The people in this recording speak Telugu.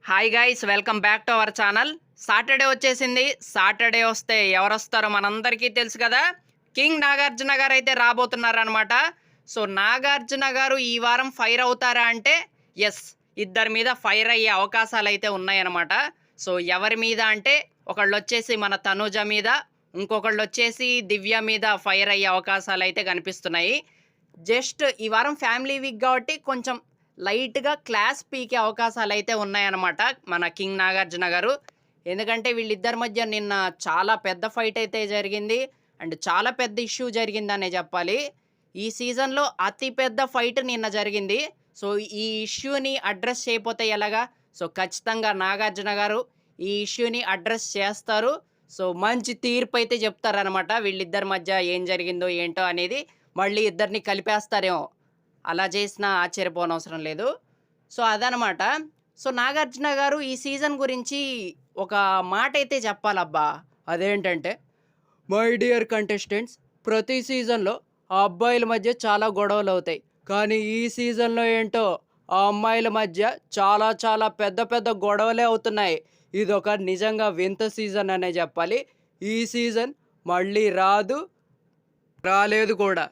Hi guys, welcome back to our channel. Saturday వచ్చేసింది. సాటర్డే వస్తే ఎవరొస్తారో మనందరికీ తెలుసు కదా. కింగ్ నాగార్జున గారు అయితే రాబోతున్నారనమాట. సో నాగార్జున గారు ఈ వారం ఫైర్ అవుతారా అంటే ఎస్, ఇద్దరి మీద ఫైర్ అయ్యే అవకాశాలు అయితే ఉన్నాయన్నమాట. సో ఎవరి మీద అంటే ఒకళ్ళు వచ్చేసి మన తనుజ మీద, ఇంకొకళ్ళు వచ్చేసి దివ్య మీద ఫైర్ అయ్యే అవకాశాలు అయితే కనిపిస్తున్నాయి. జస్ట్ ఈ వారం ఫ్యామిలీ వీక్ కాబట్టి కొంచెం లైట్‌గా క్లాస్ పీకే అవకాశాలైతే ఉన్నాయన్నమాట మన కింగ్ నాగార్జున గారు. ఎందుకంటే వీళ్ళిద్దరి మధ్య నిన్న చాలా పెద్ద ఫైట్ అయితే జరిగింది. అండ్ చాలా పెద్ద ఇష్యూ జరిగిందనే చెప్పాలి. ఈ సీజన్‌లో అతి పెద్ద ఫైట్ నిన్న జరిగింది. సో ఈ ఇష్యూని అడ్రెస్ చేయకపోతే ఎలాగా? సో ఖచ్చితంగా నాగార్జున గారు ఈ ఇష్యూని అడ్రెస్ చేస్తారు. సో మంచి తీర్పయితే చెప్తారనమాట. వీళ్ళిద్దరి మధ్య ఏం జరిగిందో ఏంటో అనేది మళ్ళీ ఇద్దరిని కలిపేస్తారేమో. అలా చేసినా ఆశ్చర్యపోనవసరం లేదు. సో అదనమాట. సో నాగార్జున గారు ఈ సీజన్ గురించి ఒక మాటైతే చెప్పాలబ్బా! అదేంటంటే, మై డియర్ కంటెస్టెంట్స్, ప్రతి సీజన్‌లో ఆ అబ్బాయిల మధ్య చాలా గొడవలవుతాయి. కానీ ఈ సీజన్‌లో ఏంటో ఆ అమ్మాయిల మధ్య చాలా చాలా పెద్ద పెద్ద గొడవలే అవుతున్నాయి. ఇదొక నిజంగా వింత సీజన్ అనే చెప్పాలి. ఈ సీజన్ మళ్ళీ రాదు, రాలేదు కూడా.